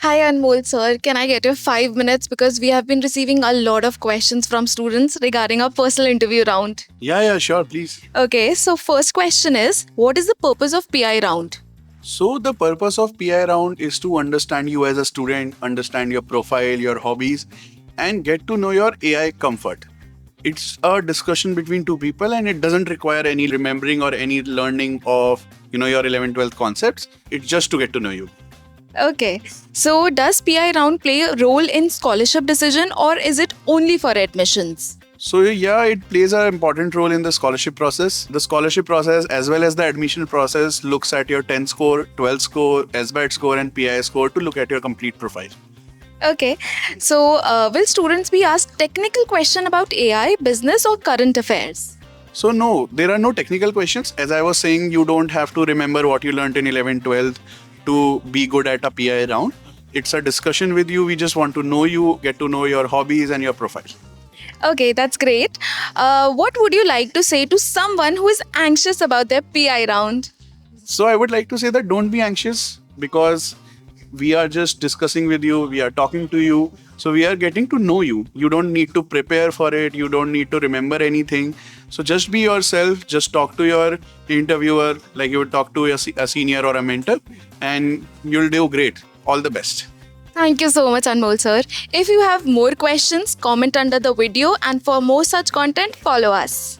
Hi Anmol sir, can I get your 5 minutes because we have been receiving a lot of questions from students regarding our personal interview round. Yeah, sure, please. Okay, so first question is what is the purpose of PI round? So, the purpose of PI round is to understand you as a student, understand your profile, your hobbies, and get to know your AI comfort. It's a discussion between two people and it doesn't require any remembering or any learning of your 11th 12th concepts. It's just to get to know you. Okay, so does PI round play a role in scholarship decision or is it only for admissions? So yeah, it plays an important role in the scholarship process. The scholarship process as well as the admission process looks at your 10 score, 12 score, SBAT score and PI score to look at your complete profile. Okay, so will students be asked technical question about AI, business or current affairs? So no, there are no technical questions. As I was saying, you don't have to remember what you learned in 11th, 12th to be good at a PI round. It's a discussion with you. We just want to know you, get to know your hobbies and your profile. Okay, that's great. What would you like to say to someone who is anxious about their PI round? So I would like to say that don't be anxious because we are just discussing with you, we are talking to you. So we are getting to know you. You don't need to prepare for it, you don't need to remember anything. So just be yourself, just talk to your interviewer like you would talk to a senior or a mentor, and you'll do great. All the best. Thank you so much, Anmol sir. If you have more questions, comment under the video, and for more such content, follow us.